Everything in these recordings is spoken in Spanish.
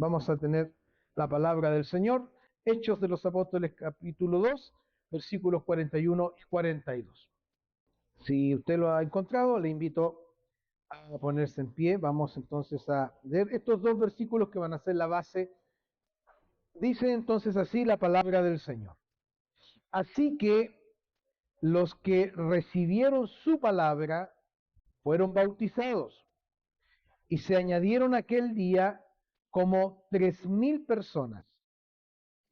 Vamos a tener la palabra del Señor, Hechos de los Apóstoles capítulo 2, versículos 41 y 42. Si usted lo ha encontrado, le invito a ponerse en pie. Vamos entonces a leer estos dos versículos que van a ser la base. Dice entonces así la palabra del Señor. Así que los que recibieron su palabra fueron bautizados y se añadieron aquel día como 3.000 personas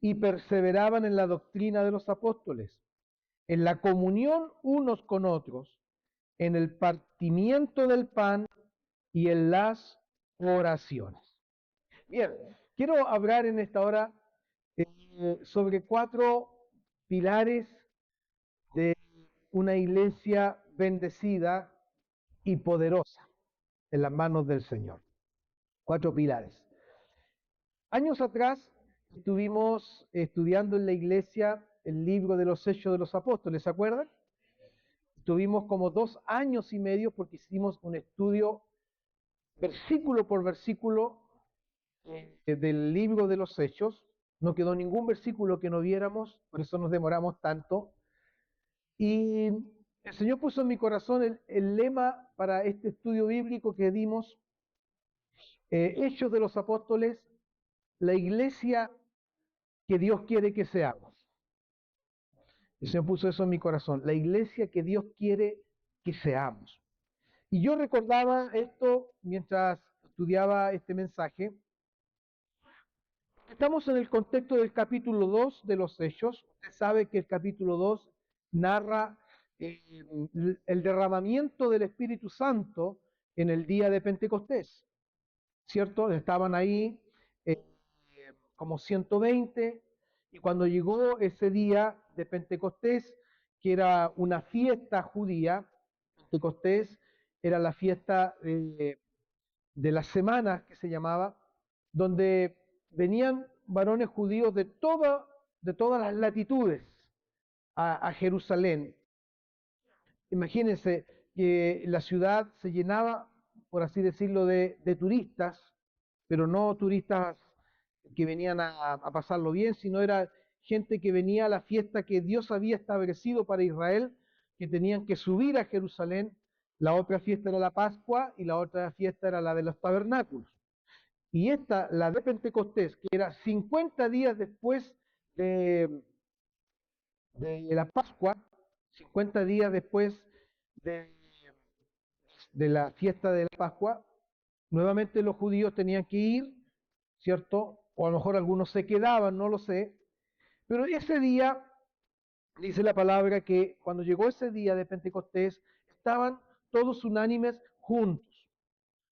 y perseveraban en la doctrina de los apóstoles, en la comunión unos con otros, en el partimiento del pan y en las oraciones. Bien, quiero hablar en esta hora sobre 4 pilares de una iglesia bendecida y poderosa en las manos del Señor. 4 pilares. Años atrás estuvimos estudiando en la iglesia el libro de los Hechos de los Apóstoles, ¿se acuerdan? Estuvimos como 2 años y medio porque hicimos un estudio versículo por versículo del libro de los Hechos. No quedó ningún versículo que no viéramos, por eso nos demoramos tanto. Y el Señor puso en mi corazón el lema para este estudio bíblico que dimos, Hechos de los Apóstoles, la iglesia que Dios quiere que seamos. El Señor puso eso en mi corazón, la iglesia que Dios quiere que seamos. Y yo recordaba esto mientras estudiaba este mensaje. Estamos en el contexto del capítulo 2 de los Hechos. Usted sabe que el capítulo 2 narra el derramamiento del Espíritu Santo en el día de Pentecostés, ¿cierto? Estaban ahí como 120, y cuando llegó ese día de Pentecostés, que era una fiesta judía, Pentecostés era la fiesta de las semanas que se llamaba, donde venían varones judíos de todas las latitudes a Jerusalén. Imagínense que la ciudad se llenaba, por así decirlo, de turistas, pero no turistas que venían a pasarlo bien, sino era gente que venía a la fiesta que Dios había establecido para Israel, que tenían que subir a Jerusalén. La otra fiesta era la Pascua y la otra fiesta era la de los tabernáculos. Y esta, la de Pentecostés, que era 50 días después de, de la Pascua, 50 días después de, de la fiesta de la Pascua, nuevamente los judíos tenían que ir, ¿cierto? O a lo mejor algunos se quedaban, no lo sé. Pero ese día, dice la palabra que cuando llegó ese día de Pentecostés, estaban todos unánimes juntos.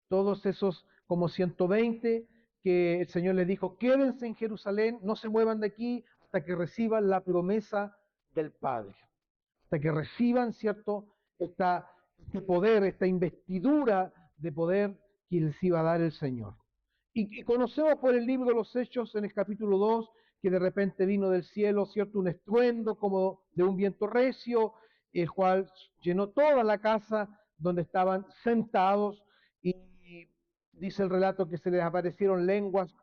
Todos esos como 120 que el Señor les dijo, quédense en Jerusalén, no se muevan de aquí hasta que reciban la promesa del Padre. Hasta que reciban, ¿cierto?, este poder, esta investidura de poder que les iba a dar el Señor. Y conocemos por el libro de los Hechos en el capítulo 2 que de repente vino del cielo, ¿cierto?, un estruendo como de un viento recio, el cual llenó toda la casa donde estaban sentados, y dice el relato que se les aparecieron lenguas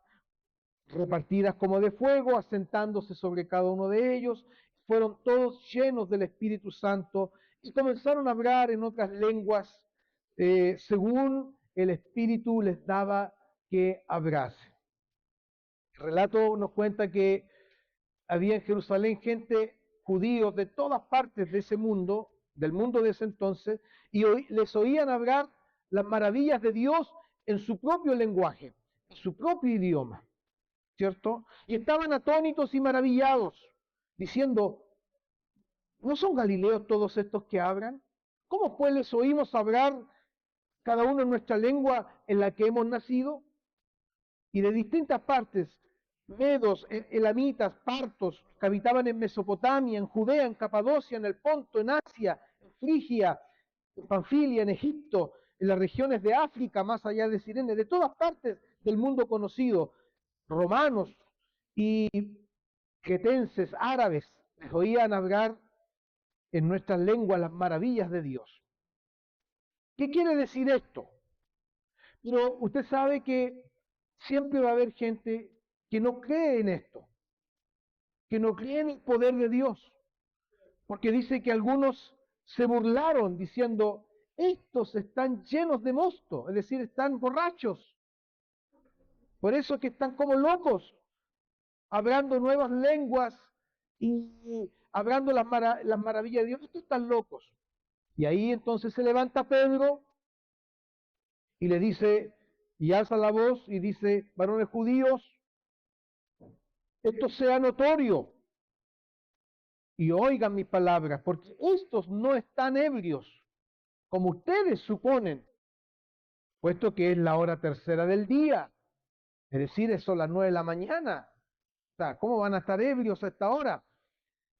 repartidas como de fuego, asentándose sobre cada uno de ellos. Fueron todos llenos del Espíritu Santo y comenzaron a hablar en otras lenguas según el Espíritu les daba que hablase. El relato nos cuenta que había en Jerusalén gente, judíos de todas partes de ese mundo, del mundo de ese entonces, y les oían hablar las maravillas de Dios en su propio lenguaje, en su propio idioma, ¿cierto? Y estaban atónitos y maravillados, diciendo, ¿no son galileos todos estos que hablan? ¿Cómo pues les oímos hablar cada uno en nuestra lengua en la que hemos nacido? Y de distintas partes, medos, elamitas, partos, que habitaban en Mesopotamia, en Judea, en Capadocia, en el Ponto, en Asia, en Frigia, en Panfilia, en Egipto, en las regiones de África, más allá de Sirene, de todas partes del mundo conocido, romanos y cretenses, árabes, les oían hablar en nuestras lenguas las maravillas de Dios. ¿Qué quiere decir esto? Pero usted sabe que siempre va a haber gente que no cree en esto, que no cree en el poder de Dios, porque dice que algunos se burlaron diciendo, estos están llenos de mosto, es decir, están borrachos, por eso es que están como locos, hablando nuevas lenguas y hablando las maravillas de Dios, estos están locos. Y ahí entonces se levanta Pedro y le dice, y alza la voz y dice, varones judíos, esto sea notorio y oigan mis palabras, porque estos no están ebrios, como ustedes suponen, puesto que es la hora tercera del día, es decir, son las 9 de la mañana. O sea, ¿cómo van a estar ebrios a esta hora?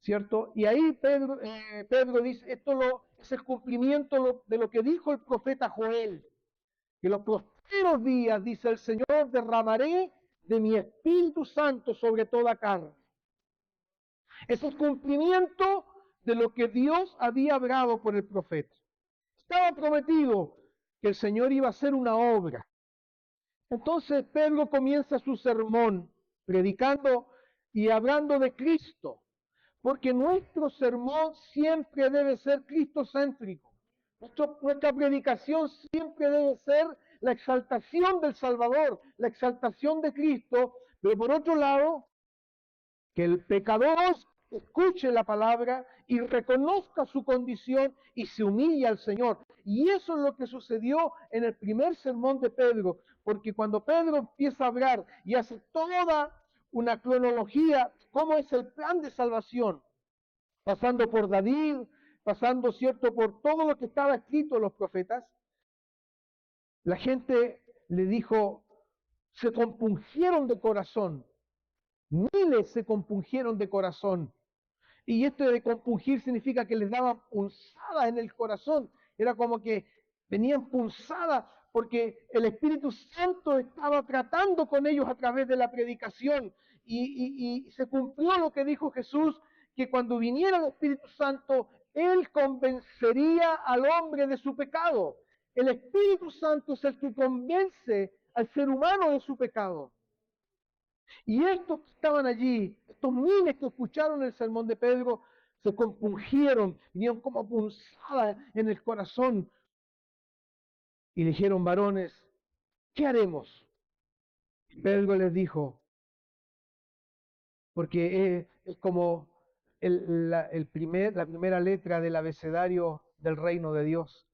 ¿Cierto? Y ahí Pedro dice, es el cumplimiento de lo que dijo el profeta Joel, que los postreros días, dice el Señor, derramaré de mi Espíritu Santo sobre toda carne. Es el cumplimiento de lo que Dios había hablado por el profeta. Estaba prometido que el Señor iba a hacer una obra. Entonces Pedro comienza su sermón predicando y hablando de Cristo, porque nuestro sermón siempre debe ser cristocéntrico. Nuestra predicación siempre debe ser la exaltación del Salvador, la exaltación de Cristo, pero por otro lado, que el pecador escuche la palabra y reconozca su condición y se humille al Señor. Y eso es lo que sucedió en el primer sermón de Pedro, porque cuando Pedro empieza a hablar y hace toda una cronología, cómo es el plan de salvación, pasando por David, pasando, cierto, por todo lo que estaba escrito en los profetas, la gente le dijo, se compungieron de corazón, miles se compungieron de corazón. Y esto de compungir significa que les daban punzadas en el corazón. Era como que venían punzadas porque el Espíritu Santo estaba tratando con ellos a través de la predicación. Y se cumplió lo que dijo Jesús, que cuando viniera el Espíritu Santo, Él convencería al hombre de su pecado. El Espíritu Santo es el que convence al ser humano de su pecado. Y estos que estaban allí, estos miles que escucharon el sermón de Pedro, se compungieron, vinieron como punzadas en el corazón y le dijeron, varones, ¿qué haremos? Pedro les dijo, porque es como la primera letra del abecedario del reino de Dios,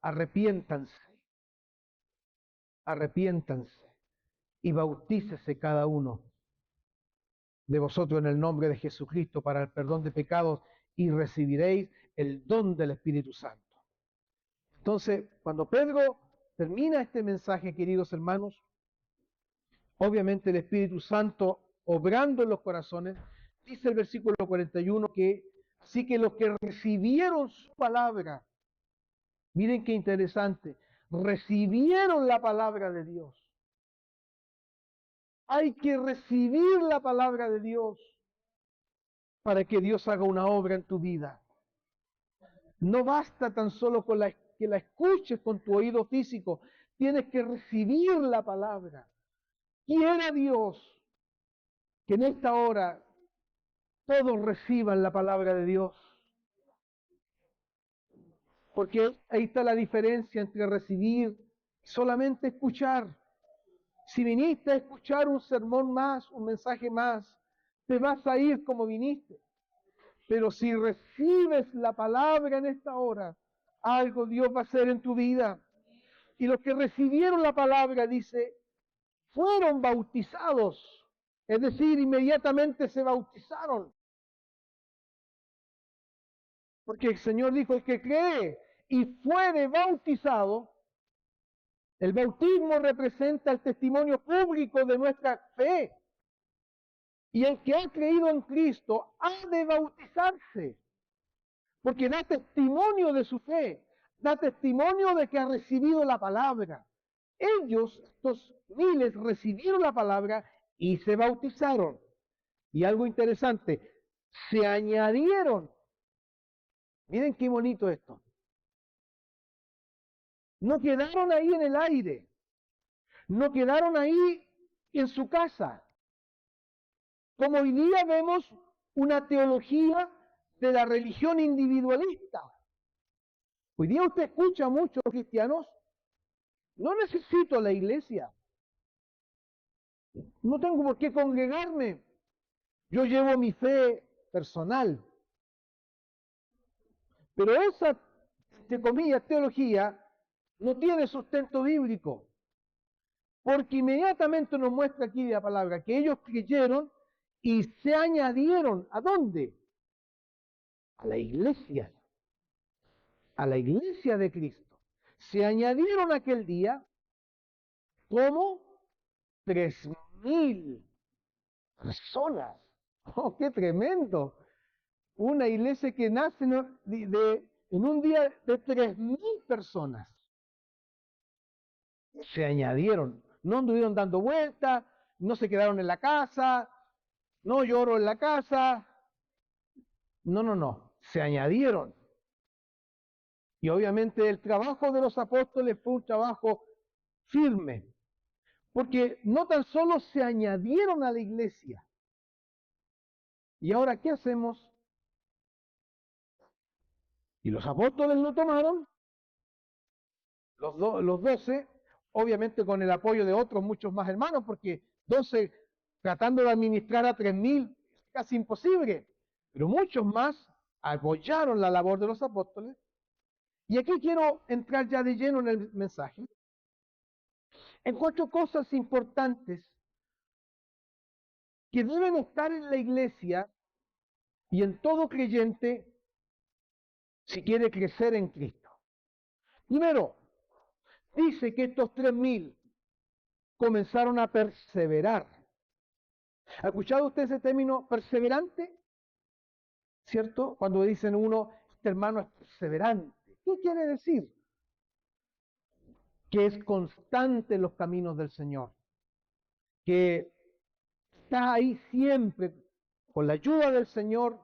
arrepiéntanse, arrepiéntanse y bautícese cada uno de vosotros en el nombre de Jesucristo para el perdón de pecados y recibiréis el don del Espíritu Santo. Entonces, cuando Pedro termina este mensaje, queridos hermanos, obviamente el Espíritu Santo obrando en los corazones, dice el versículo 41 que así que los que recibieron su palabra, miren qué interesante, recibieron la palabra de Dios. Hay que recibir la palabra de Dios para que Dios haga una obra en tu vida. No basta tan solo con que la escuches con tu oído físico, tienes que recibir la palabra. Quiera Dios que en esta hora todos reciban la palabra de Dios. Porque ahí está la diferencia entre recibir y solamente escuchar. Si viniste a escuchar un sermón más, un mensaje más, te vas a ir como viniste. Pero si recibes la palabra en esta hora, algo Dios va a hacer en tu vida. Y los que recibieron la palabra, dice, fueron bautizados. Es decir, inmediatamente se bautizaron. Porque el Señor dijo, el que cree y fuere bautizado, el bautismo representa el testimonio público de nuestra fe. Y el que ha creído en Cristo ha de bautizarse, porque da testimonio de su fe, da testimonio de que ha recibido la palabra. Ellos, estos miles, recibieron la palabra y se bautizaron. Y algo interesante, se añadieron. Miren qué bonito esto. No quedaron ahí en el aire. no quedaron ahí en su casa. Como hoy día vemos una teología de la religión individualista. Hoy día usted escucha a muchos cristianos, no necesito la iglesia, no tengo por qué congregarme, yo llevo mi fe personal. Pero esa, entre comillas, teología no tiene sustento bíblico, porque inmediatamente nos muestra aquí la palabra que ellos creyeron y se añadieron, ¿a dónde? A la iglesia de Cristo. Se añadieron aquel día como 3.000 personas. ¡Oh, qué tremendo! Una iglesia que nace en un día de 3.000 personas. Se añadieron, no anduvieron dando vueltas, no se quedaron en la casa, no lloró en la casa. No, se añadieron. Y obviamente el trabajo de los apóstoles fue un trabajo firme, porque no tan solo se añadieron a la iglesia. ¿Y ahora qué hacemos? Y los apóstoles lo tomaron, los 12, obviamente con el apoyo de otros muchos más hermanos, porque 12 tratando de administrar a 3.000 es casi imposible, pero muchos más apoyaron la labor de los apóstoles. Y aquí quiero entrar ya de lleno en el mensaje. Encuentro cosas importantes que deben estar en la iglesia y en todo creyente si quiere crecer en Cristo. Primero, dice que estos 3.000 comenzaron a perseverar. ¿Ha escuchado usted ese término perseverante? ¿Cierto? Cuando dicen uno, este hermano es perseverante. ¿Qué quiere decir? Que es constante en los caminos del Señor. Que está ahí siempre con la ayuda del Señor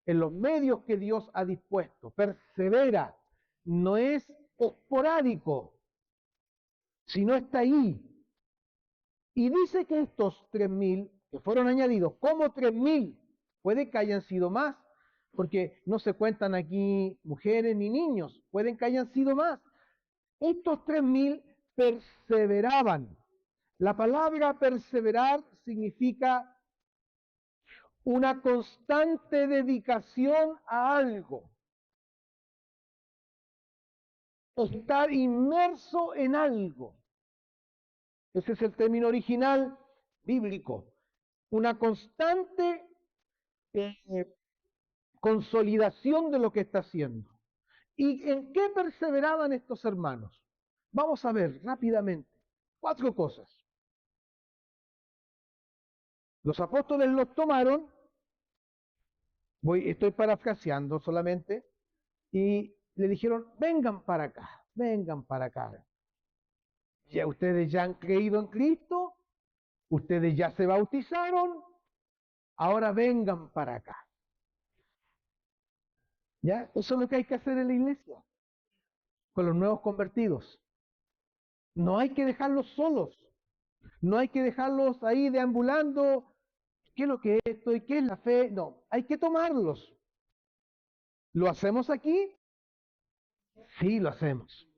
en los medios que Dios ha dispuesto. Persevera. No es esporádico, sino está ahí. Y dice que estos 3.000 que fueron añadidos, como 3.000, puede que hayan sido más, porque no se cuentan aquí mujeres ni niños, pueden que hayan sido más. Estos 3.000 perseveraban. La palabra perseverar significa una constante dedicación a algo. Estar inmerso en algo. Ese es el término original bíblico. Una constante consolidación de lo que está haciendo. ¿Y en qué perseveraban estos hermanos? Vamos a ver rápidamente 4 cosas. Los apóstoles los tomaron, estoy parafraseando solamente, y le dijeron, vengan para acá, vengan para acá. Ya ustedes ya han creído en Cristo, ustedes ya se bautizaron, ahora vengan para acá. ¿Ya? Eso es lo que hay que hacer en la iglesia, con los nuevos convertidos. No hay que dejarlos solos, no hay que dejarlos ahí deambulando, ¿qué es lo que es esto y qué es la fe? No, hay que tomarlos. ¿Lo hacemos aquí? Sí, lo hacemos.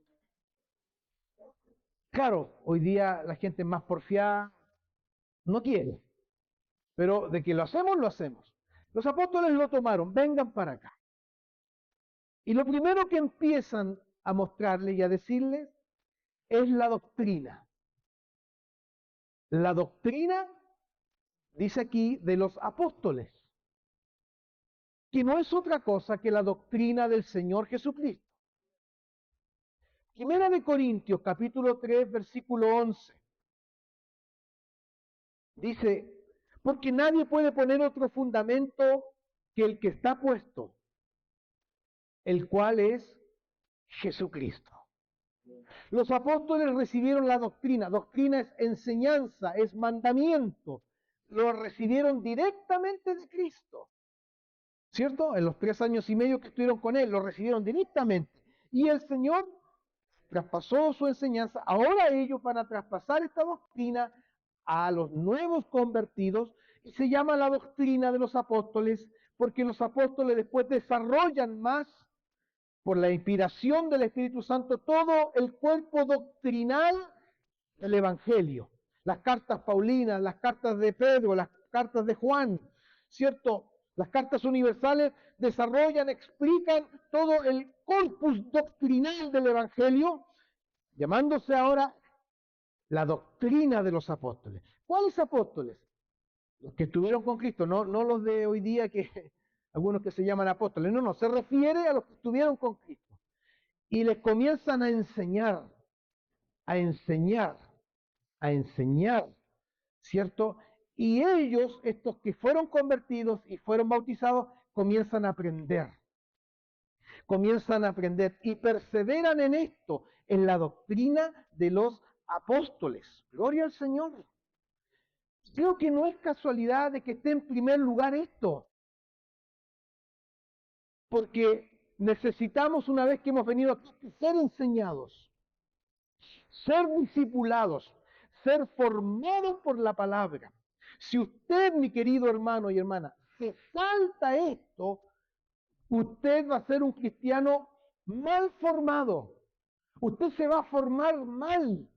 Claro, hoy día la gente más porfiada no quiere, pero de que lo hacemos, lo hacemos. Los apóstoles lo tomaron, vengan para acá. Y lo primero que empiezan a mostrarles y a decirles es la doctrina. La doctrina, dice aquí, de los apóstoles, que no es otra cosa que la doctrina del Señor Jesucristo. Primera de Corintios, capítulo 3, versículo 11. Dice, porque nadie puede poner otro fundamento que el que está puesto, el cual es Jesucristo. Los apóstoles recibieron la doctrina. Doctrina es enseñanza, es mandamiento. Lo recibieron directamente de Cristo. ¿Cierto? En los 3 años y medio que estuvieron con Él, lo recibieron directamente. Y el Señor traspasó su enseñanza, ahora ellos van a traspasar esta doctrina a los nuevos convertidos y se llama la doctrina de los apóstoles porque los apóstoles después desarrollan más por la inspiración del Espíritu Santo todo el cuerpo doctrinal del Evangelio. Las cartas paulinas, las cartas de Pedro, las cartas de Juan, ¿cierto? Las cartas universales desarrollan, explican todo el corpus doctrinal del Evangelio, llamándose ahora la doctrina de los apóstoles. ¿Cuáles apóstoles? Los que estuvieron con Cristo, no los de hoy día que algunos que se llaman apóstoles, no, se refiere a los que estuvieron con Cristo. Y les comienzan a enseñar, a enseñar, a enseñar, ¿cierto? Y ellos, estos que fueron convertidos y fueron bautizados, comienzan a aprender y perseveran en esto, en la doctrina de los apóstoles. Gloria al Señor. Creo que no es casualidad de que esté en primer lugar esto, porque necesitamos, una vez que hemos venido aquí, ser enseñados, ser discipulados, ser formados por la palabra. Si usted, mi querido hermano y hermana, se salta esto, usted va a ser un cristiano mal formado. Usted se va a formar mal.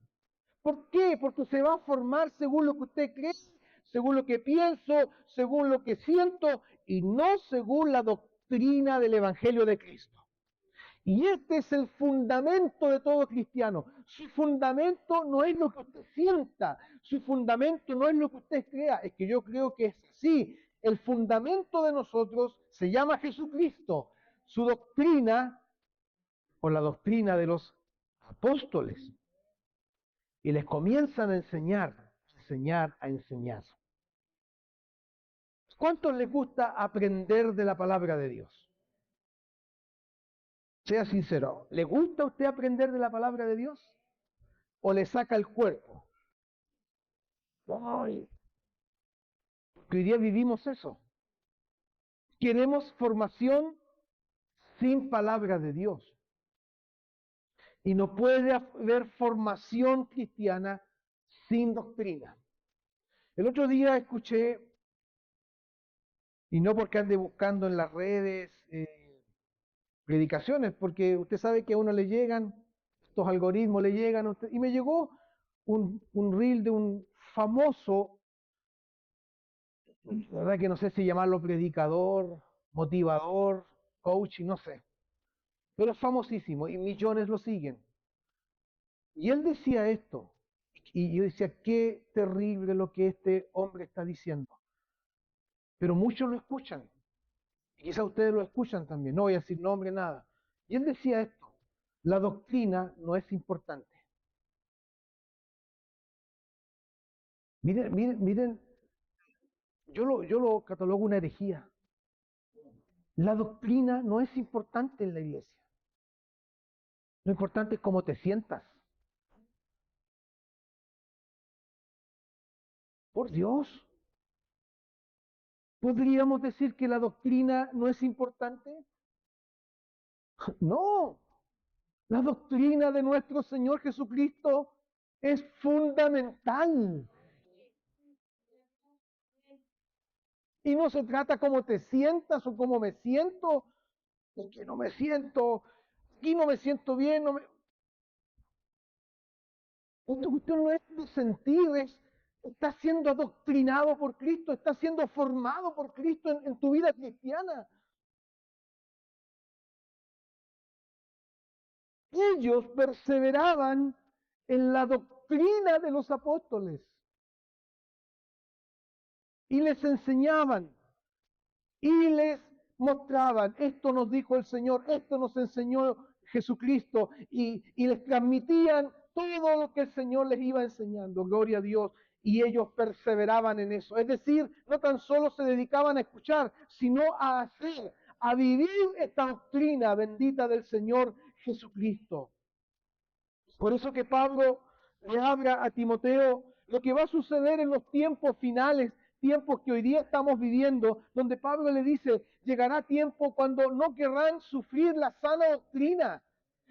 ¿Por qué? Porque se va a formar según lo que usted cree, según lo que pienso, según lo que siento, y no según la doctrina del Evangelio de Cristo. Y este es el fundamento de todo cristiano. Su fundamento no es lo que usted sienta, su fundamento no es lo que usted crea, es que yo creo que es así. El fundamento de nosotros se llama Jesucristo, su doctrina o la doctrina de los apóstoles. Y les comienzan a enseñar. ¿Cuántos les gusta aprender de la palabra de Dios? Sea sincero, ¿le gusta a usted aprender de la palabra de Dios? ¿O le saca el cuerpo? Ay, porque hoy día vivimos eso. Queremos formación sin palabra de Dios. Y no puede haber formación cristiana sin doctrina. El otro día escuché, y no porque ande buscando en las redes predicaciones, porque usted sabe que a uno le llegan, estos algoritmos le llegan a usted, y me llegó un reel de un famoso, la verdad que no sé si llamarlo predicador, motivador, coach, no sé, pero es famosísimo y millones lo siguen. Y él decía esto, y yo decía, qué terrible lo que este hombre está diciendo. Pero muchos lo escuchan, y quizás ustedes lo escuchan también, no voy a decir nombre, nada. Y él decía esto, la doctrina no es importante. Miren, yo lo catalogo una herejía. La doctrina no es importante en la iglesia. Lo importante es cómo te sientas. Por Dios. ¿Podríamos decir que la doctrina no es importante? No. La doctrina de nuestro Señor Jesucristo es fundamental. Y no se trata cómo te sientas o cómo me siento, porque no me siento, aquí no me siento bien, no me... Esta cuestión no es de sentir, está siendo adoctrinado por Cristo, está siendo formado por Cristo en tu vida cristiana. Ellos perseveraban en la doctrina de los apóstoles y les enseñaban y les mostraban, esto nos dijo el Señor, esto nos enseñó Jesucristo, y les transmitían todo lo que el Señor les iba enseñando, gloria a Dios, y ellos perseveraban en eso. Es decir, no tan solo se dedicaban a escuchar, sino a hacer, a vivir esta doctrina bendita del Señor Jesucristo. Por eso que Pablo le habla a Timoteo lo que va a suceder en los tiempos finales, tiempos que hoy día estamos viviendo, donde Pablo le dice, llegará tiempo cuando no querrán sufrir la sana doctrina,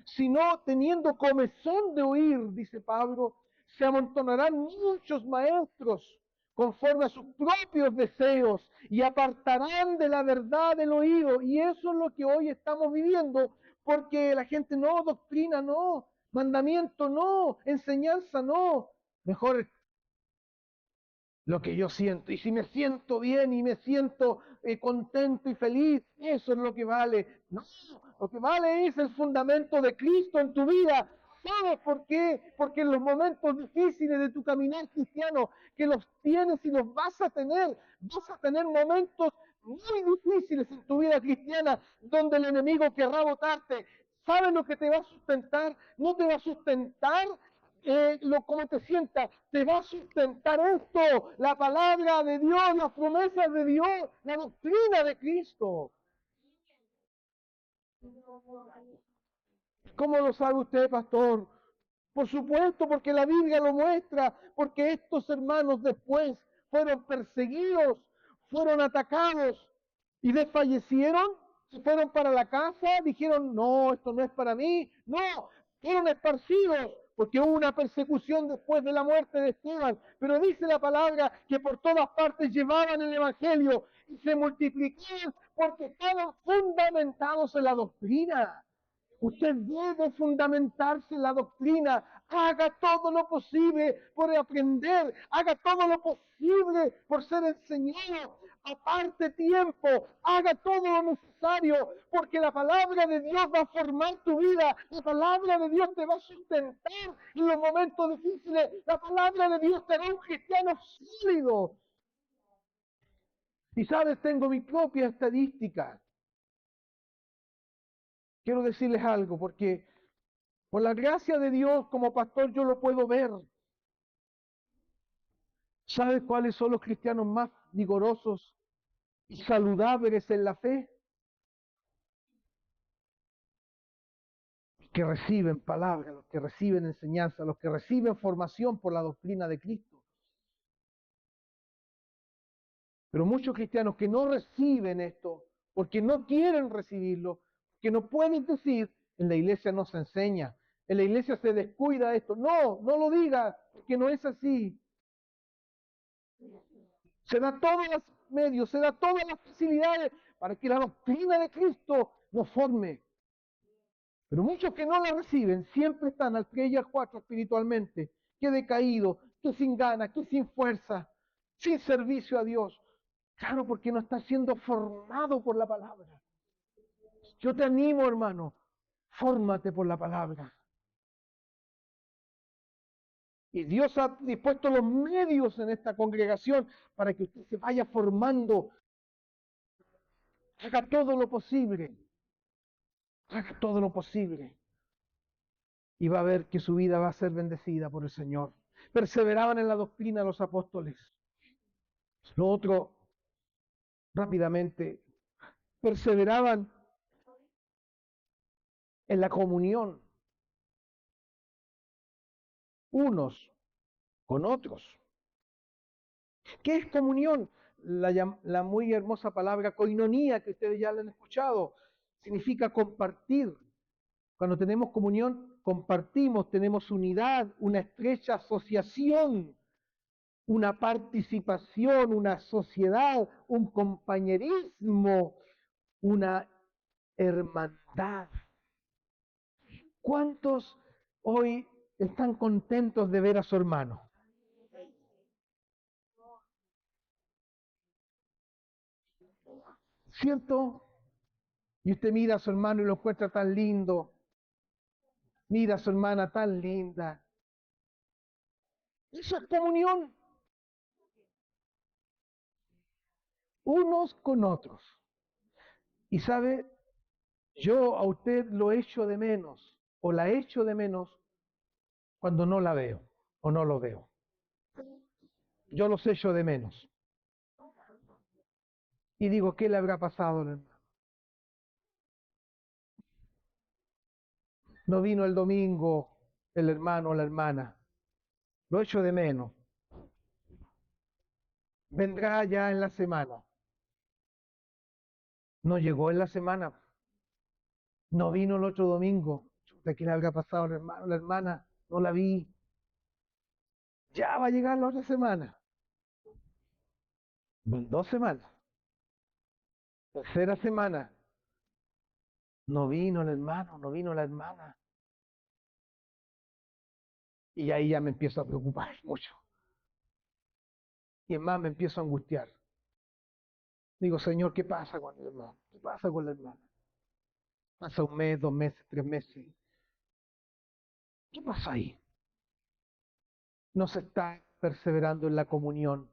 sino teniendo comezón de oír, dice Pablo, se amontonarán muchos maestros conforme a sus propios deseos y apartarán de la verdad el oído. Y eso es lo que hoy estamos viviendo, porque la gente no, doctrina no, mandamiento no, enseñanza no. Mejor lo que yo siento. Y si me siento bien y me siento contento y feliz, eso es lo que vale. No, lo que vale es el fundamento de Cristo en tu vida. ¿Sabes por qué? Porque en los momentos difíciles de tu caminar cristiano, que los tienes y los vas a tener momentos muy difíciles en tu vida cristiana, donde el enemigo querrá botarte. ¿Sabes lo que te va a sustentar? No te va a sustentar cómo te sientas, te va a sustentar esto, la palabra de Dios, las promesas de Dios, la doctrina de Cristo. ¿Cómo lo sabe usted, pastor? Por supuesto, porque la Biblia lo muestra, porque estos hermanos después fueron perseguidos, fueron atacados y desfallecieron, se fueron para la casa, dijeron, no, esto no es para mí, no, fueron esparcidos, porque hubo una persecución después de la muerte de Esteban, pero dice la palabra que por todas partes llevaban el Evangelio y se multiplicaban porque estaban fundamentados en la doctrina. Usted debe fundamentarse en la doctrina. Haga todo lo posible por aprender. Haga todo lo posible por ser enseñado. Aparte tiempo. Haga todo lo necesario. Porque la palabra de Dios va a formar tu vida. La palabra de Dios te va a sustentar en los momentos difíciles. La palabra de Dios te hará un cristiano sólido. Y sabes, tengo mi propia estadística. Quiero decirles algo, porque por la gracia de Dios, como pastor, yo lo puedo ver. ¿Sabes cuáles son los cristianos más vigorosos y saludables en la fe? Los que reciben palabra, los que reciben enseñanza, los que reciben formación por la doctrina de Cristo. Pero muchos cristianos que no reciben esto, porque no quieren recibirlo, que no pueden decir, en la iglesia no se enseña, en la iglesia se descuida esto. No, no lo diga, porque no es así. Se da todos los medios, se da todas las facilidades para que la doctrina de Cristo nos forme. Pero muchos que no la reciben siempre están al 3 y al 4 espiritualmente, que decaído, que sin ganas, que sin fuerza, sin servicio a Dios. Claro, porque no está siendo formado por la palabra. Yo te animo, hermano, fórmate por la palabra. Y Dios ha dispuesto los medios en esta congregación para que usted se vaya formando. Haga todo lo posible. Haga todo lo posible. Y va a ver que su vida va a ser bendecida por el Señor. Perseveraban en la doctrina los apóstoles. Lo otro, rápidamente, perseveraban en la comunión unos con otros. ¿Qué es comunión? La muy hermosa palabra koinonía que ustedes ya la han escuchado, significa compartir. Cuando tenemos comunión, compartimos, tenemos unidad, una estrecha asociación, una participación, una sociedad, un compañerismo, una hermandad. ¿Cuántos hoy están contentos de ver a su hermano? ¿Cierto? Y usted mira a su hermano y lo encuentra tan lindo. Mira a su hermana tan linda. Eso es comunión. Unos con otros. Y sabe, yo a usted lo echo de menos, o la echo de menos, cuando no la veo, o no lo veo. Yo los echo de menos. Y digo, ¿qué le habrá pasado al hermano? No vino el domingo el hermano o la hermana. Lo echo de menos. Vendrá ya en la semana. No llegó en la semana. No vino el otro domingo. puta, ¿qué le habrá pasado al hermano, a la hermana? No la vi. Ya va a llegar la otra semana. 2 semanas. Tercera semana. No vino el hermano, no vino la hermana. Y ahí ya me empiezo a preocupar mucho. Y es más, me empiezo a angustiar. Digo, Señor, ¿qué pasa con el hermano? ¿Qué pasa con la hermana? Pasa 1 mes, 2 meses, 3 meses. ¿Qué pasa ahí? No se está perseverando en la comunión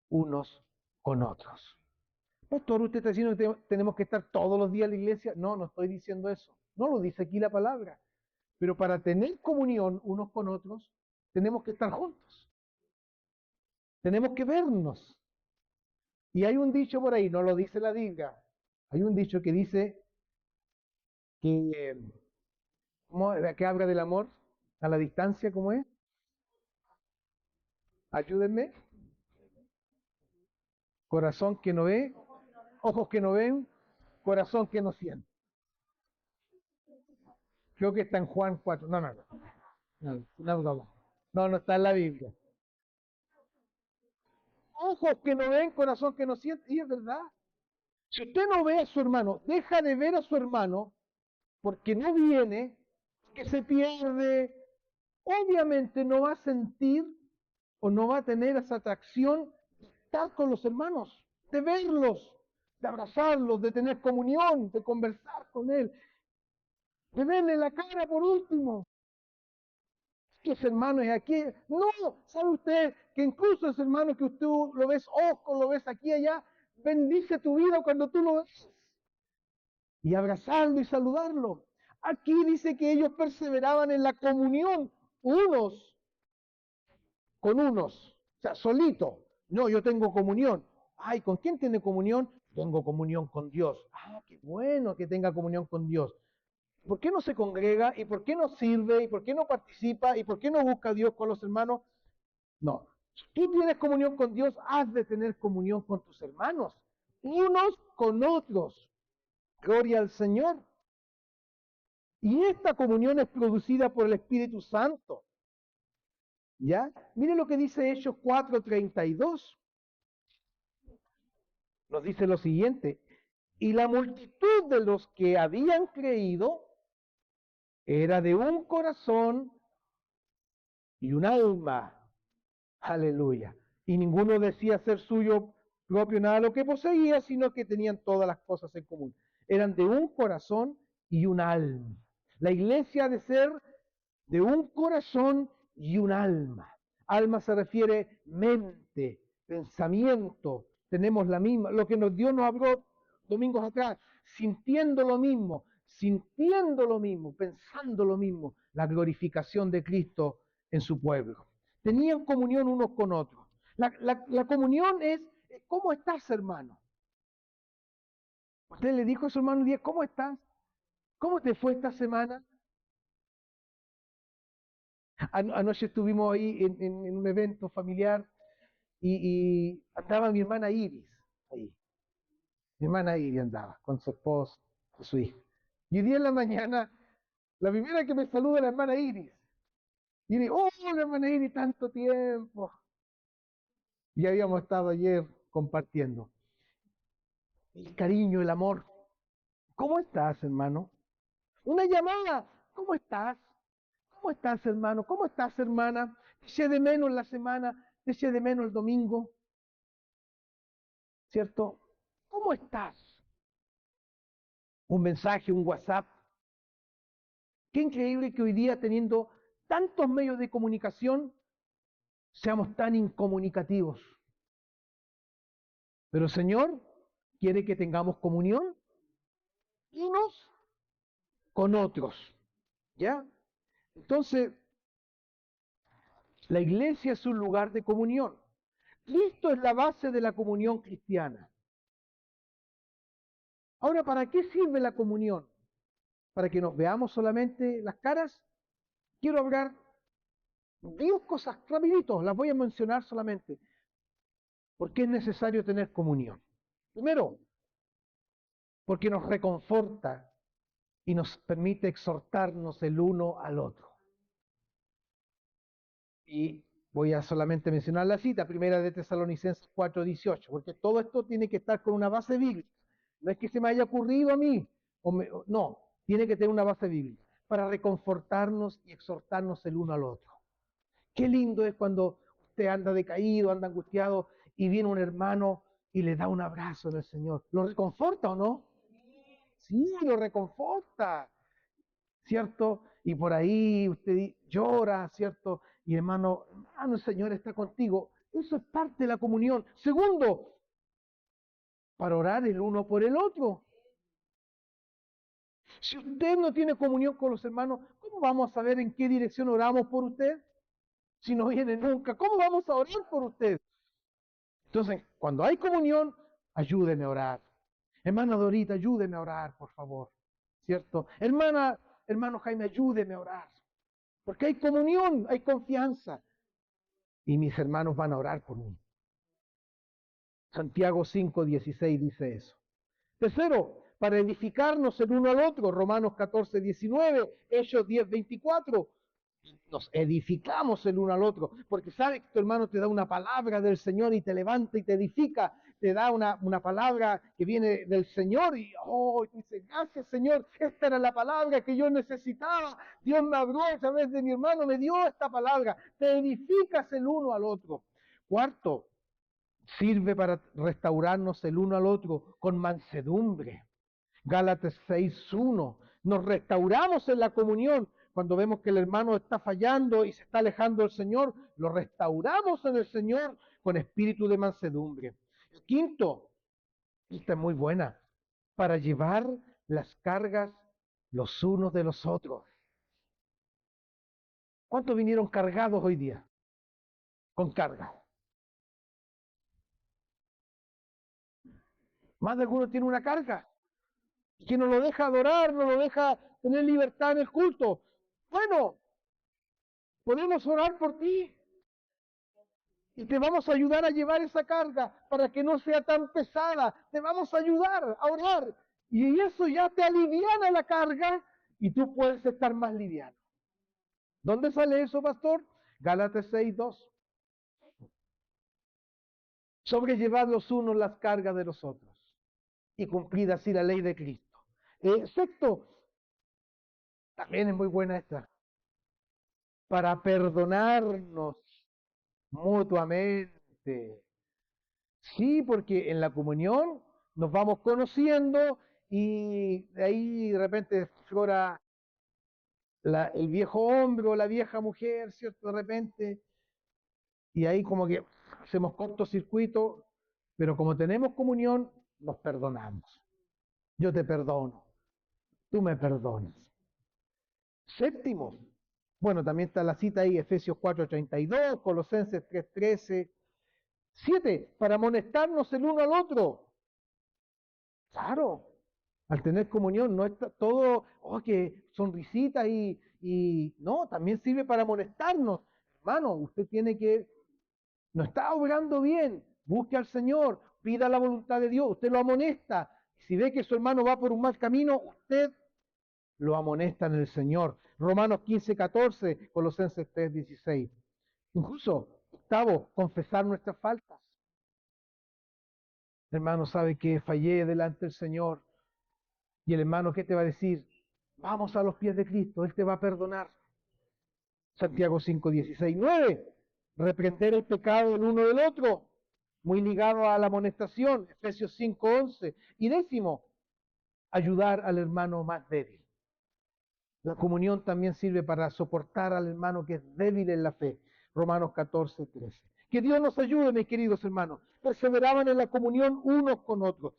unos con otros. Pastor, ¿usted está diciendo que tenemos que estar todos los días en la iglesia? No, no estoy diciendo eso. No lo dice aquí la palabra. Pero para tener comunión unos con otros, tenemos que estar juntos. Tenemos que vernos. Y hay un dicho por ahí, no lo dice la Biblia. Hay un dicho que dice que, que habla del amor a la distancia, ¿cómo es? Ayúdenme. Corazón que no ve, ojos que no ven, corazón que no siente. Creo que está en Juan 4. No, no, no. No, no está en la Biblia. Ojos que no ven, corazón que no siente. Y es verdad. Si usted no ve a su hermano, deja de ver a su hermano porque no viene, que se pierde, obviamente no va a sentir o no va a tener esa atracción de estar con los hermanos, de verlos, de abrazarlos, de tener comunión, de conversar con él, de verle la cara por último. Que ese hermano es aquí. No, ¿sabe usted que incluso ese hermano que usted lo ves ojo, lo ves aquí y allá, bendice tu vida cuando tú lo ves? Y abrazarlo y saludarlo. Aquí dice que ellos perseveraban en la comunión unos con unos, o sea, solito. No, yo tengo comunión. Ay, ¿con quién tiene comunión? Tengo comunión con Dios. Ah, qué bueno que tenga comunión con Dios. ¿Por qué no se congrega? ¿Y por qué no sirve? ¿Y por qué no participa? ¿Y por qué no busca a Dios con los hermanos? No. Si tú tienes comunión con Dios, has de tener comunión con tus hermanos, unos con otros. Gloria al Señor. Y esta comunión es producida por el Espíritu Santo. ¿Ya? Mire lo que dice Hechos 4:32. Nos dice lo siguiente. Y la multitud de los que habían creído era de un corazón y un alma. Aleluya. Y ninguno decía ser suyo propio nada de lo que poseía, sino que tenían todas las cosas en común. Eran de un corazón y un alma. La iglesia ha de ser de un corazón y un alma. Alma se refiere mente, pensamiento. Tenemos la misma, lo que Dios nos habló domingos atrás, sintiendo lo mismo, pensando lo mismo, la glorificación de Cristo en su pueblo. Tenían comunión unos con otros. La comunión es, ¿cómo estás, hermano? Usted le dijo a su hermano un día, ¿cómo estás? ¿Cómo te fue esta semana? Anoche estuvimos ahí en un evento familiar y andaba mi hermana Iris ahí. Mi hermana Iris andaba con su esposo, con su hija. Y hoy día en la mañana, la primera que me saluda es la hermana Iris. Y le digo, oh, la hermana Iris, tanto tiempo. Y habíamos estado ayer compartiendo. El cariño, el amor. ¿Cómo estás, hermano? Una llamada. ¿Cómo estás? ¿Cómo estás, hermano? ¿Cómo estás, hermana? Te eché de menos la semana, te eché de menos el domingo, ¿cierto? ¿Cómo estás? Un mensaje, un WhatsApp. Qué increíble que hoy día, teniendo tantos medios de comunicación, seamos tan incomunicativos. Pero el Señor quiere que tengamos comunión unos con otros. ¿Ya? Entonces, la iglesia es un lugar de comunión. Cristo es la base de la comunión cristiana. Ahora, ¿para qué sirve la comunión? ¿Para que nos veamos solamente las caras? Quiero hablar 10 cosas rapidito, las voy a mencionar solamente. ¿Por qué es necesario tener comunión? Primero, porque nos reconforta y nos permite exhortarnos el uno al otro. Y voy a solamente mencionar la cita, primera de Tesalonicenses 4:18, porque todo esto tiene que estar con una base bíblica. No es que se me haya ocurrido a mí, no, tiene que tener una base bíblica para reconfortarnos y exhortarnos el uno al otro. Qué lindo es cuando usted anda decaído, anda angustiado y viene un hermano y le da un abrazo en el Señor. ¿Lo reconforta o no? Sí, lo reconforta, ¿cierto? Y por ahí usted llora, ¿cierto? Y hermano, el Señor está contigo. Eso es parte de la comunión. Segundo, para orar el uno por el otro. Si usted no tiene comunión con los hermanos, ¿cómo vamos a saber en qué dirección oramos por usted? Si no viene nunca, ¿cómo vamos a orar por usted? Entonces, cuando hay comunión, ayúdeme a orar. Hermana Dorita, ayúdeme a orar, por favor. ¿Cierto? Hermano Jaime, ayúdeme a orar. Porque hay comunión, hay confianza. Y mis hermanos van a orar por mí. Santiago 5:16 dice eso. Tercero, para edificarnos el uno al otro, Romanos 14:19, Hechos 10:24, nos edificamos el uno al otro, porque sabes que tu hermano te da una palabra del Señor y te levanta y te edifica, te da una palabra que viene del Señor y tú dices, gracias Señor, esta era la palabra que yo necesitaba, Dios me habló a través de mi hermano, me dio esta palabra, te edificas el uno al otro. Cuarto, sirve para restaurarnos el uno al otro con mansedumbre. Gálatas 6:1. Nos restauramos en la comunión cuando vemos que el hermano está fallando y se está alejando del Señor. Lo restauramos en el Señor con espíritu de mansedumbre. El quinto, esta es muy buena, para llevar las cargas los unos de los otros. ¿Cuántos vinieron cargados hoy día? Con carga. Más de alguno tiene una carga que no lo deja adorar, no lo deja tener libertad en el culto. Bueno, podemos orar por ti y te vamos a ayudar a llevar esa carga para que no sea tan pesada. Te vamos a ayudar a orar y eso ya te aliviana la carga y tú puedes estar más liviano. ¿Dónde sale eso, pastor? Gálatas 6:2. Sobrellevad los unos las cargas de los otros y cumplid así la ley de Cristo. Sexto, también es muy buena esta, para perdonarnos mutuamente. Sí, porque en la comunión nos vamos conociendo y de ahí de repente flora el viejo hombre o la vieja mujer, ¿cierto? De repente, y ahí como que hacemos cortocircuito, pero como tenemos comunión, nos perdonamos. Yo te perdono, tú me perdonas. Séptimo, bueno, también está la cita ahí, Efesios 4:32, Colosenses 3:13. 7, para amonestarnos el uno al otro. Claro, al tener comunión no está todo, que sonrisita y no, también sirve para amonestarnos. Hermano, usted tiene que, no está obrando bien, busque al Señor, pida la voluntad de Dios, usted lo amonesta. Si ve que su hermano va por un mal camino, usted lo amonesta en el Señor. Romanos 15:14, Colosenses 3:16. Incluso, octavo, confesar nuestras faltas. Hermano, sabe que fallé delante del Señor. Y el hermano, ¿qué te va a decir? Vamos a los pies de Cristo, Él te va a perdonar. Santiago 5:16. 9, reprender el pecado del uno del otro, muy ligado a la amonestación, Efesios 5:11. Y décimo, ayudar al hermano más débil. La comunión también sirve para soportar al hermano que es débil en la fe, Romanos 14:13. Que Dios nos ayude, mis queridos hermanos. Perseveraban en la comunión unos con otros.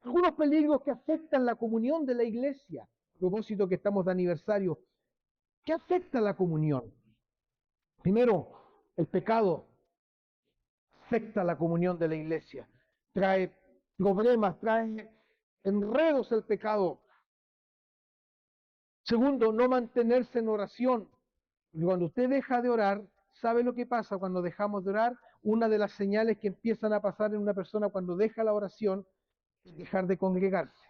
Algunos peligros que afectan la comunión de la iglesia. A propósito que estamos de aniversario. ¿Qué afecta la comunión? Primero, el pecado afecta la comunión de la iglesia. Trae problemas, trae enredos el pecado. Segundo, no mantenerse en oración. Y cuando usted deja de orar, ¿sabe lo que pasa cuando dejamos de orar? Una de las señales que empiezan a pasar en una persona cuando deja la oración es dejar de congregarse.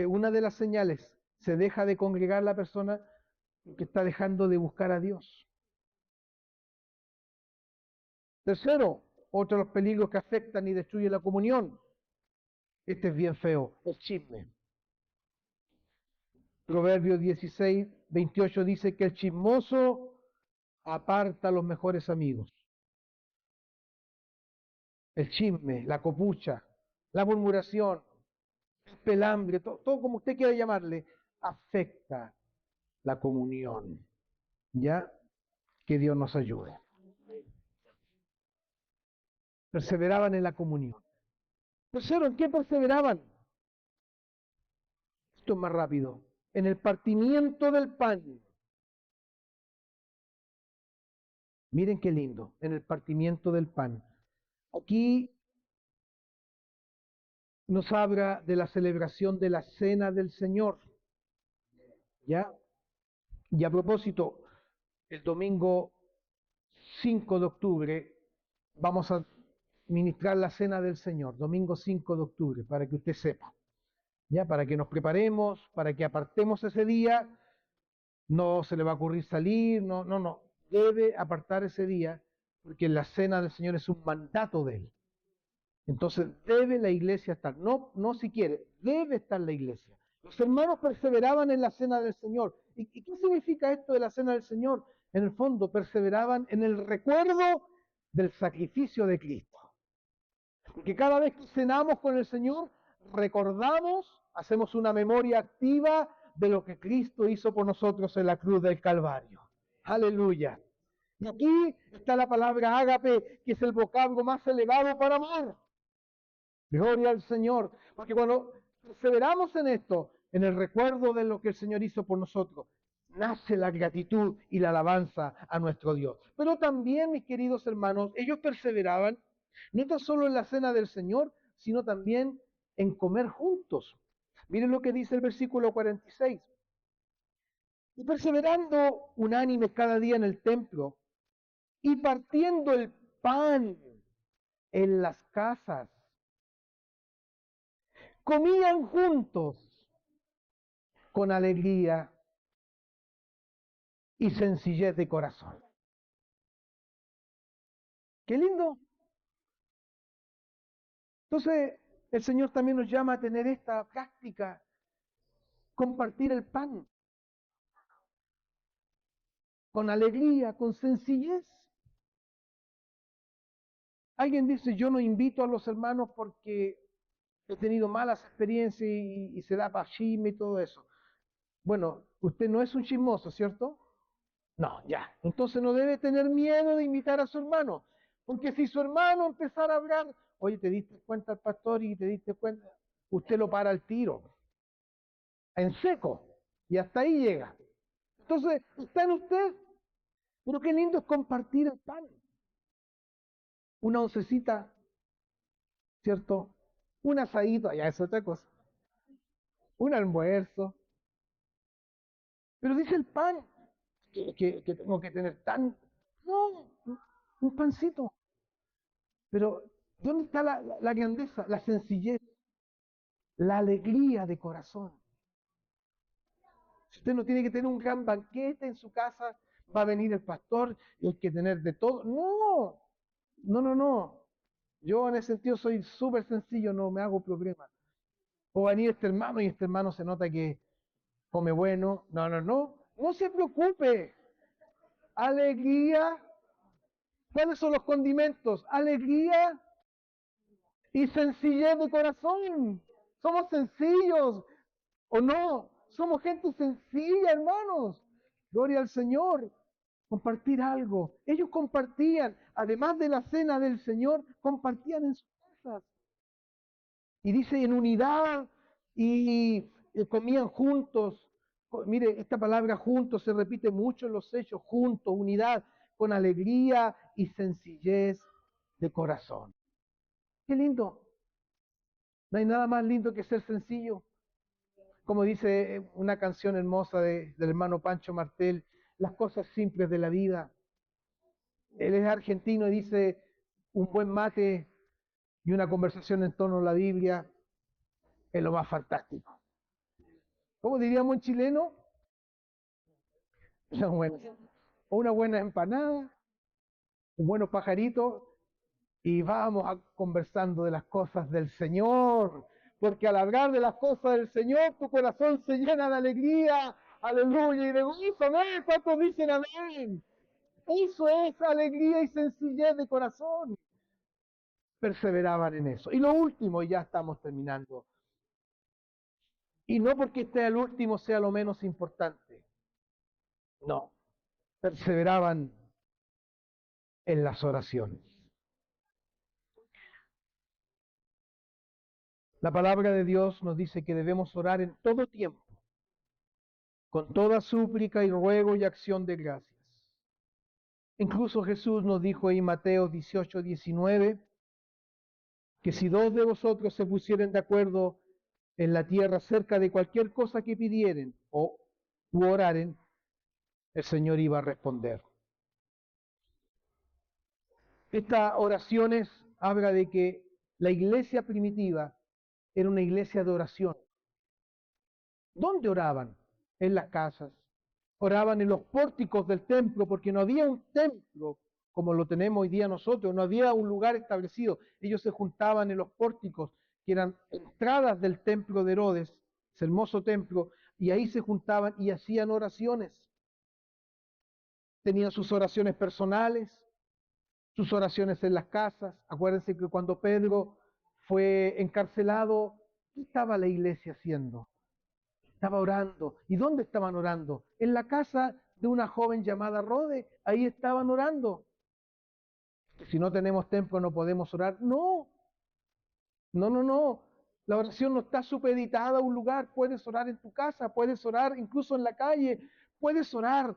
una de las señales. Se deja de congregar la persona que está dejando de buscar a Dios. Tercero, otro de los peligros que afectan y destruyen la comunión. Este es bien feo, el chisme. Proverbios 16, 28 dice que el chismoso aparta a los mejores amigos. El chisme, la copucha, la murmuración, el pelambre, todo como usted quiera llamarle, afecta la comunión. ¿Ya? Que Dios nos ayude. Perseveraban en la comunión. Tercero, ¿en qué perseveraban? Esto es más rápido. En el partimiento del pan. Miren qué lindo, en el partimiento del pan. Aquí nos habla de la celebración de la cena del Señor. ¿Ya? Y a propósito, el domingo 5 de octubre vamos a ministrar la cena del Señor, domingo 5 de octubre, para que usted sepa. ¿Ya? Para que nos preparemos, para que apartemos ese día. No se le va a ocurrir salir, no. Debe apartar ese día, porque la cena del Señor es un mandato de Él. Entonces debe la iglesia estar, no si quiere, debe estar la iglesia. Los hermanos perseveraban en la cena del Señor. ¿Y qué significa esto de la cena del Señor? En el fondo, perseveraban en el recuerdo del sacrificio de Cristo. Porque cada vez que cenamos con el Señor, recordamos, hacemos una memoria activa de lo que Cristo hizo por nosotros en la cruz del Calvario. Aleluya. Y aquí está la palabra ágape, que es el vocablo más elevado para amar. Gloria al Señor. Porque cuando perseveramos en esto, en el recuerdo de lo que el Señor hizo por nosotros, nace la gratitud y la alabanza a nuestro Dios. Pero también, mis queridos hermanos, ellos perseveraban no tan solo en la cena del Señor, sino también en comer juntos. Miren lo que dice el versículo 46. Y perseverando unánimes cada día en el templo, y partiendo el pan en las casas, comían juntos con alegría y sencillez de corazón. ¡Qué lindo! Entonces, el Señor también nos llama a tener esta práctica, compartir el pan con alegría, con sencillez. Alguien dice, yo no invito a los hermanos porque he tenido malas experiencias y se da para chisme y todo eso. Bueno, usted no es un chismoso, ¿cierto? No, ya. Entonces no debe tener miedo de invitar a su hermano. Porque si su hermano empezara a hablar, oye, te diste cuenta al pastor y te diste cuenta, usted lo para al tiro, en seco, y hasta ahí llega. Entonces, está en usted, pero qué lindo es compartir el pan. Una oncecita, ¿cierto? Un asadito, ya es otra cosa. Un almuerzo. Pero dice el pan, que tengo que tener tan... No, un pancito. Pero, ¿dónde está la grandeza, la sencillez, la alegría de corazón? Si usted no tiene que tener un gran banquete en su casa, va a venir el pastor y hay que tener de todo. No. Yo en ese sentido soy súper sencillo, no me hago problema. O va a venir este hermano y este hermano se nota que come bueno. No se preocupe. Alegría. ¿Cuáles son los condimentos? Alegría y sencillez de corazón. Somos sencillos, ¿o no? Somos gente sencilla, hermanos. Gloria al Señor. Compartir algo. Ellos compartían, además de la cena del Señor, compartían en sus casas. Y dice en unidad y comían juntos. Mire, esta palabra juntos se repite mucho en los hechos, juntos, unidad, con alegría y sencillez de corazón. Qué lindo. No hay nada más lindo que ser sencillo. Como dice una canción hermosa del hermano Pancho Martel, las cosas simples de la vida. Él es argentino y dice, un buen mate y una conversación en torno a la Biblia es lo más fantástico. ¿cómo diríamos en chileno? Una buena, una buena empanada, un buenos pajaritos, y vamos conversando de las cosas del Señor, porque al hablar de las cosas del Señor, tu corazón se llena de alegría, aleluya, y de gozo, amén. ¿Cuántos dicen amén? Eso es alegría y sencillez de corazón. Perseveraban en eso. Y lo último, y ya estamos terminando, y no porque este el último sea lo menos importante, no, perseveraban en las oraciones. La palabra de Dios nos dice que debemos orar en todo tiempo, con toda súplica y ruego y acción de gracias. Incluso Jesús nos dijo en Mateo 18:19, que si dos de vosotros se pusieren de acuerdo en la tierra acerca de cualquier cosa que pidieren o oraren, el Señor iba a responder. Estas oraciones habla de que la iglesia primitiva era una iglesia de oración. ¿Dónde oraban? En las casas. Oraban en los pórticos del templo, porque no había un templo como lo tenemos hoy día nosotros, no había un lugar establecido. Ellos se juntaban en los pórticos, que eran entradas del templo de Herodes, ese hermoso templo, y ahí se juntaban y hacían oraciones. Tenían sus oraciones personales, sus oraciones en las casas. Acuérdense que cuando Pedro fue encarcelado, ¿qué estaba la iglesia haciendo? Estaba orando. ¿Y dónde estaban orando? En la casa de una joven llamada Rode. Ahí estaban orando. Si no tenemos templo no podemos orar. No, no, no, no. La oración no está supeditada a un lugar. Puedes orar en tu casa, puedes orar incluso en la calle, puedes orar.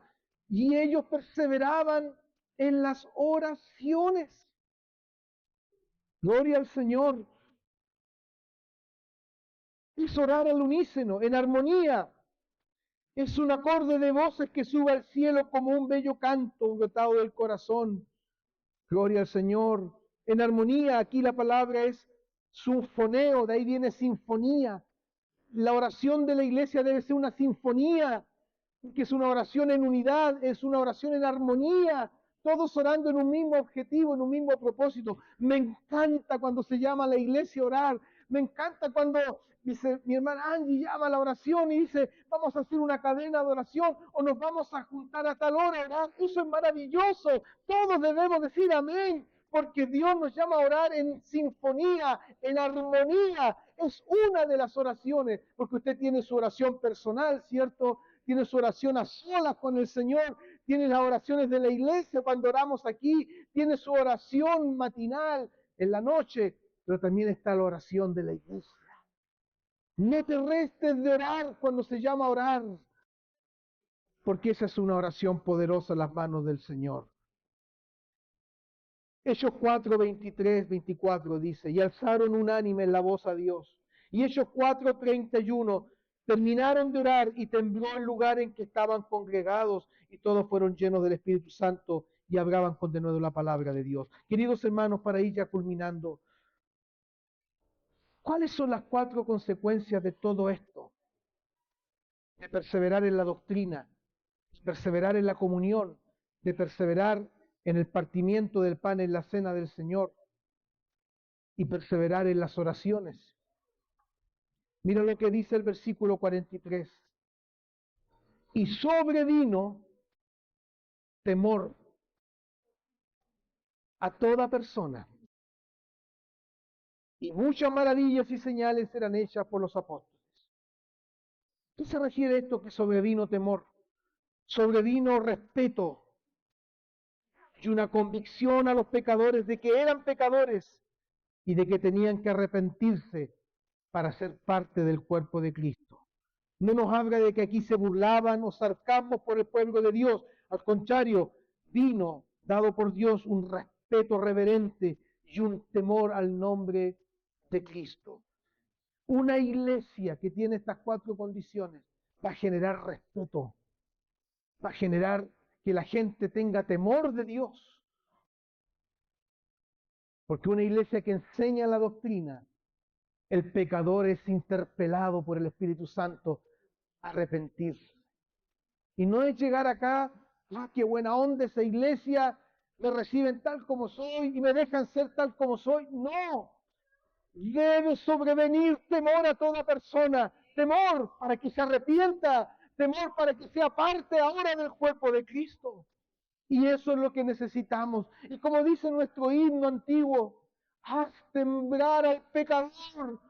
Y ellos perseveraban en las oraciones. Gloria al Señor. Es orar al unísono, en armonía. Es un acorde de voces que sube al cielo como un bello canto brotado del corazón. Gloria al Señor. En armonía, aquí la palabra es sinfoneo, de ahí viene sinfonía. La oración de la iglesia debe ser una sinfonía, que es una oración en unidad, es una oración en armonía, todos orando en un mismo objetivo, en un mismo propósito. Me encanta cuando se llama a la iglesia a orar, me encanta cuando dice mi hermana Angie llama a la oración y dice, vamos a hacer una cadena de oración o nos vamos a juntar a tal hora a orar. Eso es maravilloso, todos debemos decir amén, porque Dios nos llama a orar en sinfonía, en armonía. Es una de las oraciones, porque usted tiene su oración personal, ¿cierto? Tiene su oración a solas con el Señor, tiene las oraciones de la iglesia cuando oramos aquí, tiene su oración matinal en la noche, pero también está la oración de la iglesia. No te restes de orar cuando se llama a orar, porque esa es una oración poderosa en las manos del Señor. Hechos 4, 23, 24 dice, y alzaron unánime la voz a Dios. Y Hechos 4, 31, terminaron de orar y tembló el lugar en que estaban congregados y todos fueron llenos del Espíritu Santo y hablaban con de nuevo la palabra de Dios. Queridos hermanos, para ir ya culminando, ¿cuáles son las 4 consecuencias de todo esto? De perseverar en la doctrina, de perseverar en la comunión, de perseverar en el partimiento del pan en la cena del Señor y perseverar en las oraciones. Mira lo que dice el versículo 43. Y sobrevino temor a toda persona, y muchas maravillas y señales eran hechas por los apóstoles. ¿Qué se refiere a esto que sobrevino temor? Sobrevino respeto y una convicción a los pecadores de que eran pecadores y de que tenían que arrepentirse para ser parte del cuerpo de Cristo. No nos habla de que aquí se burlaban o sarcasmos por el pueblo de Dios. Al contrario, vino, dado por Dios, un respeto reverente y un temor al nombre de Cristo. Una iglesia que tiene estas 4 condiciones va a generar respeto, va a generar que la gente tenga temor de Dios. Porque una iglesia que enseña la doctrina, el pecador es interpelado por el Espíritu Santo arrepentirse. Y no es llegar acá, qué buena onda esa iglesia, me reciben tal como soy y me dejan ser tal como soy. No, debe sobrevenir temor a toda persona, temor para que se arrepienta, temor para que sea parte ahora del cuerpo de Cristo. Y eso es lo que necesitamos. Y como dice nuestro himno antiguo, haz temblar al pecador,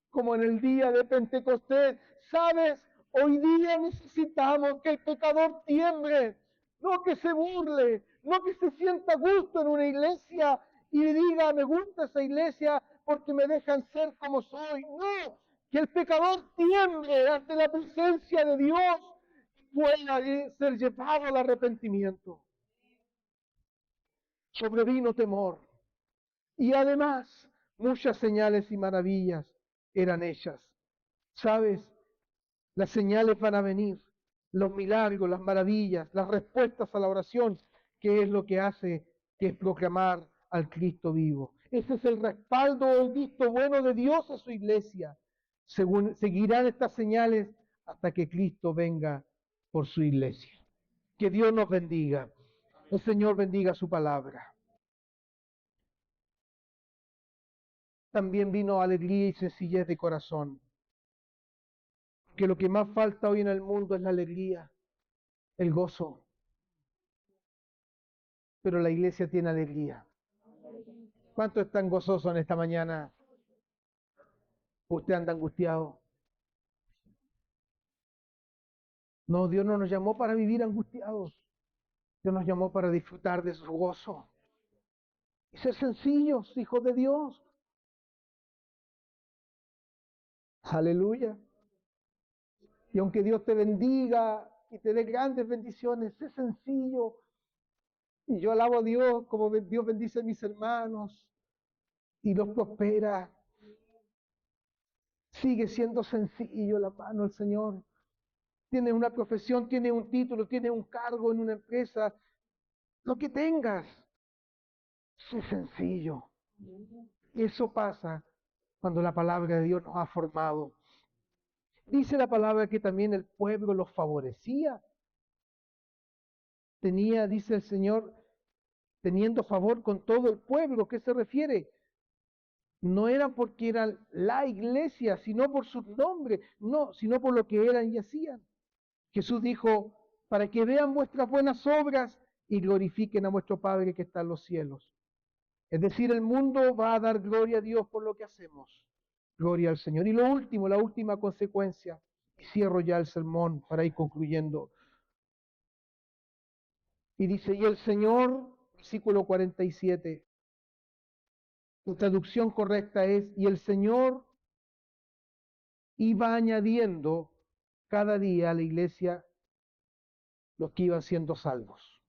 como en el día de Pentecostés. ¿Sabes? Hoy día necesitamos que el pecador tiemble, no que se burle, no que se sienta a gusto en una iglesia y diga, me gusta esa iglesia porque me dejan ser como soy. No, que el pecador tiemble ante la presencia de Dios y pueda ser llevado al arrepentimiento. Sobrevino temor. Y además, muchas señales y maravillas eran hechas. ¿Sabes? Las señales van a venir, los milagros, las maravillas, las respuestas a la oración, que es lo que hace, que es proclamar al Cristo vivo. Ese es el respaldo, el visto bueno de Dios a su iglesia. Seguirán estas señales hasta que Cristo venga por su iglesia. Que Dios nos bendiga. El Señor bendiga su palabra. También vino alegría y sencillez de corazón. Que lo que más falta hoy en el mundo es la alegría, el gozo. Pero la iglesia tiene alegría. ¿Cuántos están gozosos en esta mañana? ¿Usted anda angustiado? No, Dios no nos llamó para vivir angustiados. Dios nos llamó para disfrutar de su gozo. Y ser sencillos, hijos de Dios. Aleluya. Y aunque Dios te bendiga y te dé grandes bendiciones, sé sencillo. Y yo alabo a Dios como Dios bendice a mis hermanos y los prospera. Sigue siendo sencillo la mano del Señor. Tienes una profesión, tienes un título, tienes un cargo en una empresa, lo que tengas, sé sencillo. Eso pasa cuando la palabra de Dios nos ha formado. Dice la palabra que también el pueblo los favorecía. Tenía, dice el Señor, teniendo favor con todo el pueblo. ¿Qué se refiere? No era porque eran la iglesia, sino por su nombre, no, sino por lo que eran y hacían. Jesús dijo, para que vean vuestras buenas obras y glorifiquen a vuestro Padre que está en los cielos. Es decir, el mundo va a dar gloria a Dios por lo que hacemos. Gloria al Señor. Y lo último, la última consecuencia, y cierro ya el sermón para ir concluyendo. Y dice, y el Señor, versículo 47, la traducción correcta es, y el Señor iba añadiendo cada día a la iglesia los que iban siendo salvos.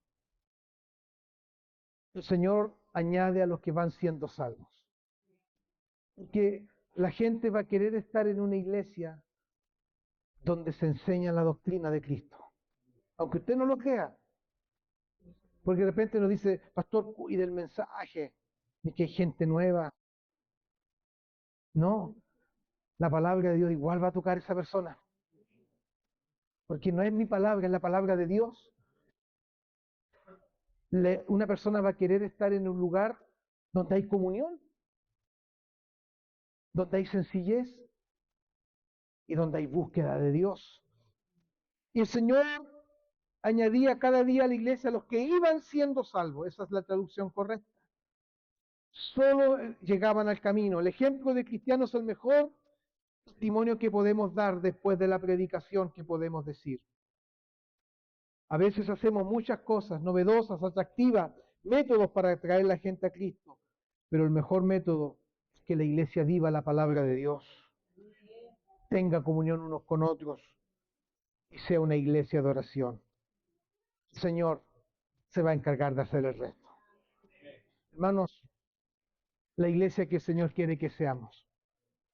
El Señor añade a los que van siendo salvos. Porque la gente va a querer estar en una iglesia donde se enseña la doctrina de Cristo. Aunque usted no lo crea. Porque de repente nos dice, pastor, cuide el mensaje, ni que hay gente nueva. No, la palabra de Dios igual va a tocar a esa persona. Porque no es mi palabra, es la palabra de Dios. Una persona va a querer estar en un lugar donde hay comunión, donde hay sencillez y donde hay búsqueda de Dios. Y el Señor añadía cada día a la iglesia a los que iban siendo salvos. Esa es la traducción correcta. Solo llegaban al camino. El ejemplo de cristiano es el mejor testimonio que podemos dar después de la predicación que podemos decir. A veces hacemos muchas cosas novedosas, atractivas, métodos para atraer a la gente a Cristo, pero el mejor método es que la iglesia viva la palabra de Dios, tenga comunión unos con otros y sea una iglesia de oración. El Señor se va a encargar de hacer el resto. Hermanos, la iglesia que el Señor quiere que seamos.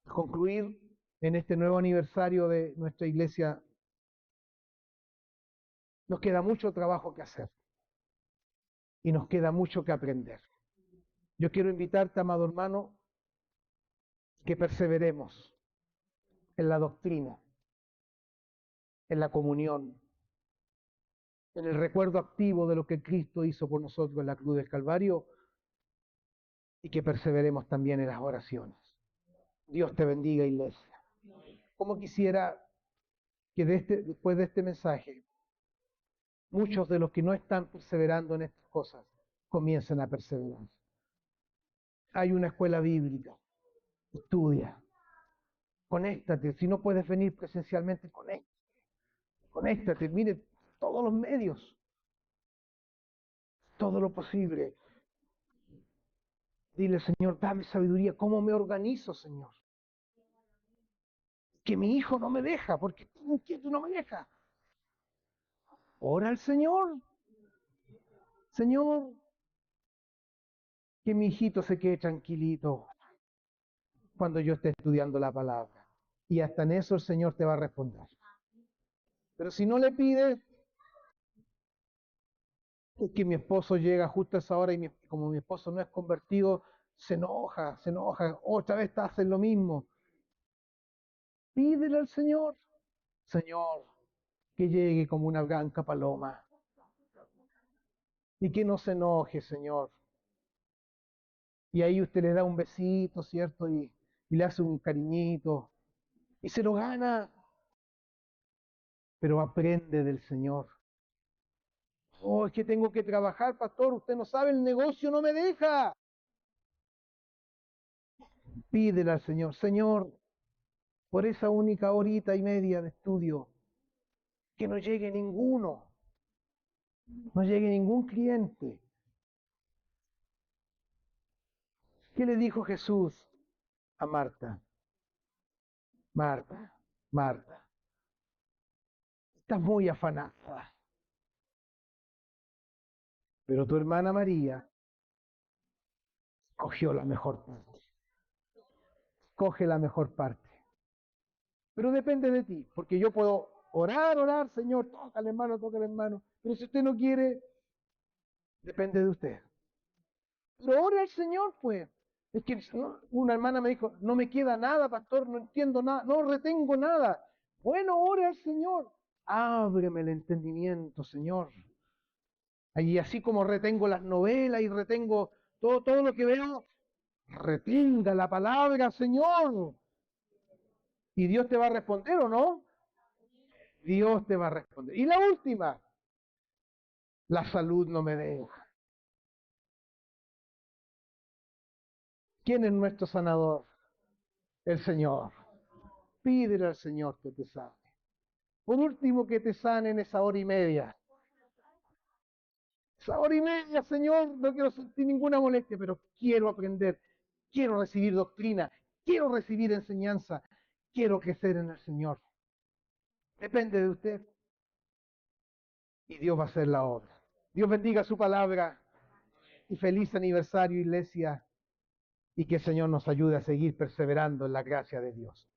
Al concluir en este nuevo aniversario de nuestra iglesia, nos queda mucho trabajo que hacer y nos queda mucho que aprender. Yo quiero invitarte, amado hermano, que perseveremos en la doctrina, en la comunión, en el recuerdo activo de lo que Cristo hizo por nosotros en la cruz del Calvario, y que perseveremos también en las oraciones. Dios te bendiga, iglesia. Como quisiera que después de este mensaje, muchos de los que no están perseverando en estas cosas comiencen a perseverar. Hay una escuela bíblica, estudia, conéctate. Si no puedes venir presencialmente, conéctate, mire todos los medios, todo lo posible. Dile, Señor, dame sabiduría, ¿cómo me organizo, Señor? Que mi hijo no me deja, porque tú no me dejas. Ora al Señor, Señor, que mi hijito se quede tranquilito cuando yo esté estudiando la palabra. Y hasta en eso el Señor te va a responder. Pero si no le pides, es que mi esposo llega justo a esa hora y como mi esposo no es convertido, se enoja, otra vez te hacen lo mismo. Pídele al Señor, Señor, que llegue como una blanca paloma y que no se enoje, Señor. Y ahí usted le da un besito, ¿cierto? Y le hace un cariñito y se lo gana, pero aprende del Señor. Oh, es que tengo que trabajar, pastor, usted no sabe, el negocio no me deja. Pídele al Señor, Señor, por esa única horita y media de estudio, que no llegue ninguno, no llegue ningún cliente. ¿Qué le dijo Jesús a Marta? Marta, Marta, estás muy afanada, pero tu hermana María cogió la mejor parte. Coge la mejor parte. Pero depende de ti, porque yo puedo orar, Señor, toca al hermano, pero si usted no quiere, depende de usted. Pero ora al Señor, pues. Es que una hermana me dijo, no me queda nada, pastor, no entiendo nada, no retengo nada. Bueno, ora al Señor. Ábreme el entendimiento, Señor. Y así como retengo las novelas y retengo todo lo que veo, retenga la palabra, Señor. ¿Y Dios te va a responder o no? Dios te va a responder. Y la última, la salud no me deja. ¿Quién es nuestro sanador? El Señor. Pídele al Señor que te sane. Por último, que te sane en esa hora y media. Esa hora y media, Señor, no quiero sentir ninguna molestia, pero quiero aprender, quiero recibir doctrina, quiero recibir enseñanza, quiero crecer en el Señor. Depende de usted. Y Dios va a hacer la obra. Dios bendiga su palabra y feliz aniversario, iglesia, y que el Señor nos ayude a seguir perseverando en la gracia de Dios.